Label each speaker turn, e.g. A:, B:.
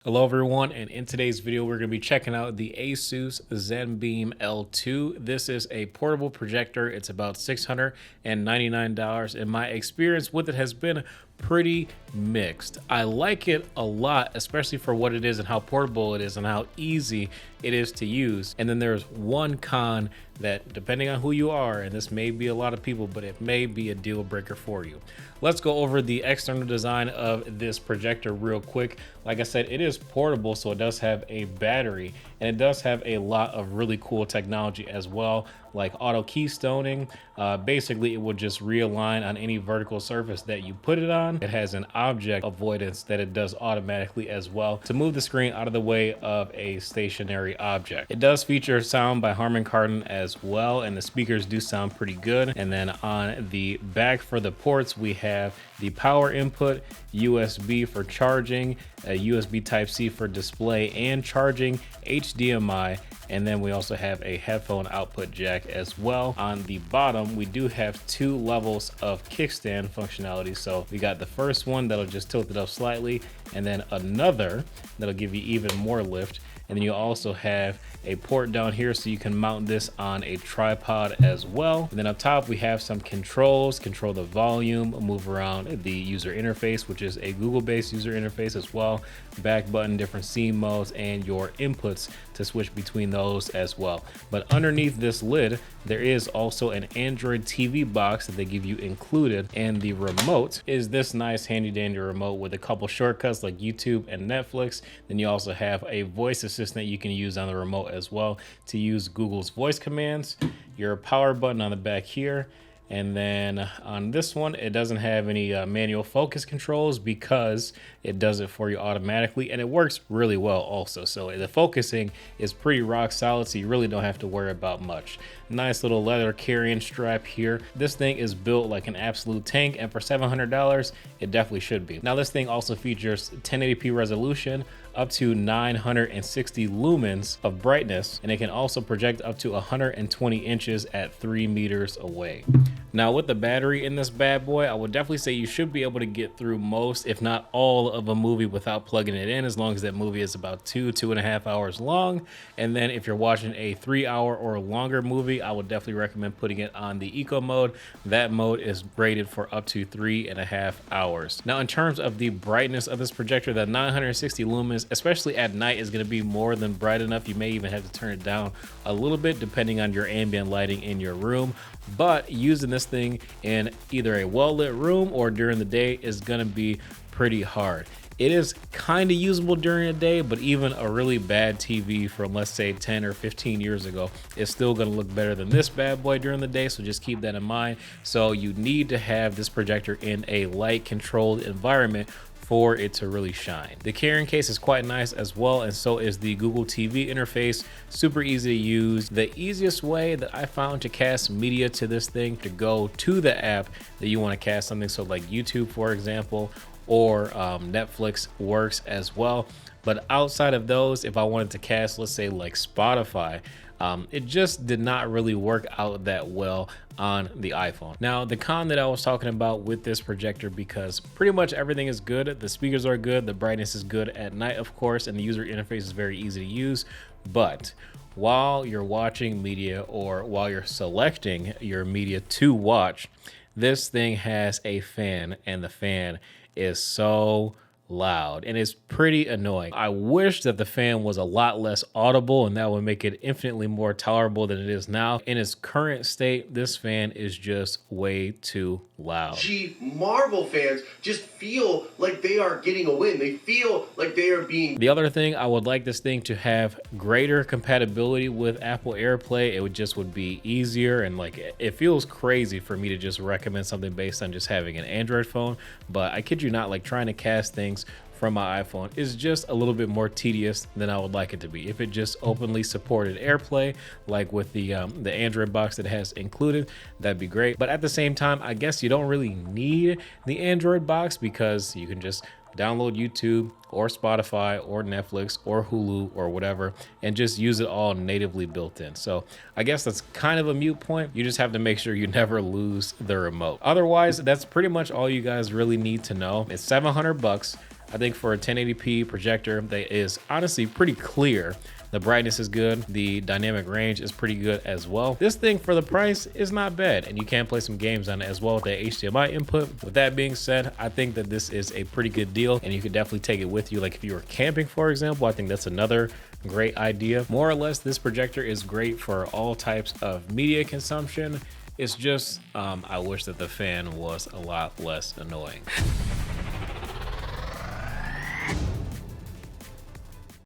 A: Hello everyone, and in today's video we're going to be checking out the Asus ZenBeam L2. This is a portable projector. It's about $699 and my experience with it has been pretty mixed. I like it a lot, especially for what it is and how portable it is and how easy it is to use. And then there's one con that, depending on who you are, and this may be a lot of people, but it may be a deal breaker for you. Let's go over the external design of this projector real quick. Like I said, it is portable, so it does have a battery and it does have a lot of really cool technology as well, like auto keystoning. Basically, it will just realign on any vertical surface that you put it on. It has an object avoidance that it does automatically as well to move the screen out of the way of a stationary object. It does feature sound by Harman Kardon as well, and the speakers do sound pretty good. And then on the back for the ports, we have the power input, USB for charging, a USB Type-C for display and charging, HDMI, and then we also have a headphone output jack as well. On the bottom, we do have two levels of kickstand functionality. So we got the first one that'll just tilt it up slightly, and then another that'll give you even more lift. And then you also have a port down here so you can mount this on a tripod as well. And then up top we have some controls, control the volume, move around the user interface, which is a Google-based user interface as well, back button, different scene modes, and your inputs to switch between those as well. But underneath this lid, there is also an Android TV box that they give you included, and the remote is this nice handy dandy remote with a couple shortcuts like YouTube and Netflix. Then you also have a voice assistant you can use on the remote as well to use Google's voice commands, your power button on the back here. And then on this one, it doesn't have any manual focus controls because it does it for you automatically, and it works really well also. So the focusing is pretty rock solid, so you really don't have to worry about much. Nice little leather carrying strap here. This thing is built like an absolute tank, and for $700, it definitely should be. Now this thing also features 1080p resolution, up to 960 lumens of brightness, and it can also project up to 120 inches at 3 meters away. Now with the battery in this bad boy, I would definitely say you should be able to get through most, if not all, of a movie without plugging it in, as long as that movie is about 2.5 hours long. And then if you're watching a 3-hour or longer movie, I would definitely recommend putting it on the eco mode. That mode is rated for up to 3.5 hours. Now in terms of the brightness of this projector, the 960 lumens, especially at night, is going to be more than bright enough. You may even have to turn it down a little bit depending on your ambient lighting in your room. But using this thing in either a well-lit room or during the day is going to be pretty hard. It is kind of usable during the day, but even a really bad TV from, let's say, 10 or 15 years ago is still going to look better than this bad boy during the day, so just keep that in mind. So you need to have this projector in a light controlled environment for it to really shine. The carrying case is quite nice as well, and so is the Google TV interface. Super easy to use. The easiest way that I found to cast media to this thing, to go to the app that you want to cast something, so like YouTube, for example, or Netflix works as well. But outside of those, if I wanted to cast, let's say like Spotify, it just did not really work out that well on the iPhone. Now, the con that I was talking about with this projector, because pretty much everything is good, the speakers are good, the brightness is good at night, of course, and the user interface is very easy to use. But while you're watching media or while you're selecting your media to watch, this thing has a fan, and the fan is so loud and it's pretty annoying. I wish that the fan was a lot less audible, and that would make it infinitely more tolerable than it is now. In its current state, this fan is just way too loud.
B: Gee, Marvel fans just feel like they are getting a win. They feel like they are being...
A: The other thing, I would like this thing to have greater compatibility with Apple AirPlay. It would be easier, and like it feels crazy for me to just recommend something based on just having an Android phone, but I kid you not, like trying to cast things from my iPhone is just a little bit more tedious than I would like it to be. If it just openly supported AirPlay, like with the Android box that it has included, that'd be great. But at the same time, I guess you don't really need the Android box, because you can just download YouTube or Spotify or Netflix or Hulu or whatever and just use it all natively built in. So I guess that's kind of a moot point. You just have to make sure you never lose the remote. Otherwise, that's pretty much all you guys really need to know. It's $700. I think for a 1080p projector that is honestly pretty clear, the brightness is good, the dynamic range is pretty good as well. This thing for the price is not bad, and you can play some games on it as well with the HDMI input. With that being said, I think that this is a pretty good deal, and you could definitely take it with you. Like if you were camping, for example, I think that's another great idea. More or less, this projector is great for all types of media consumption. It's just, I wish that the fan was a lot less annoying.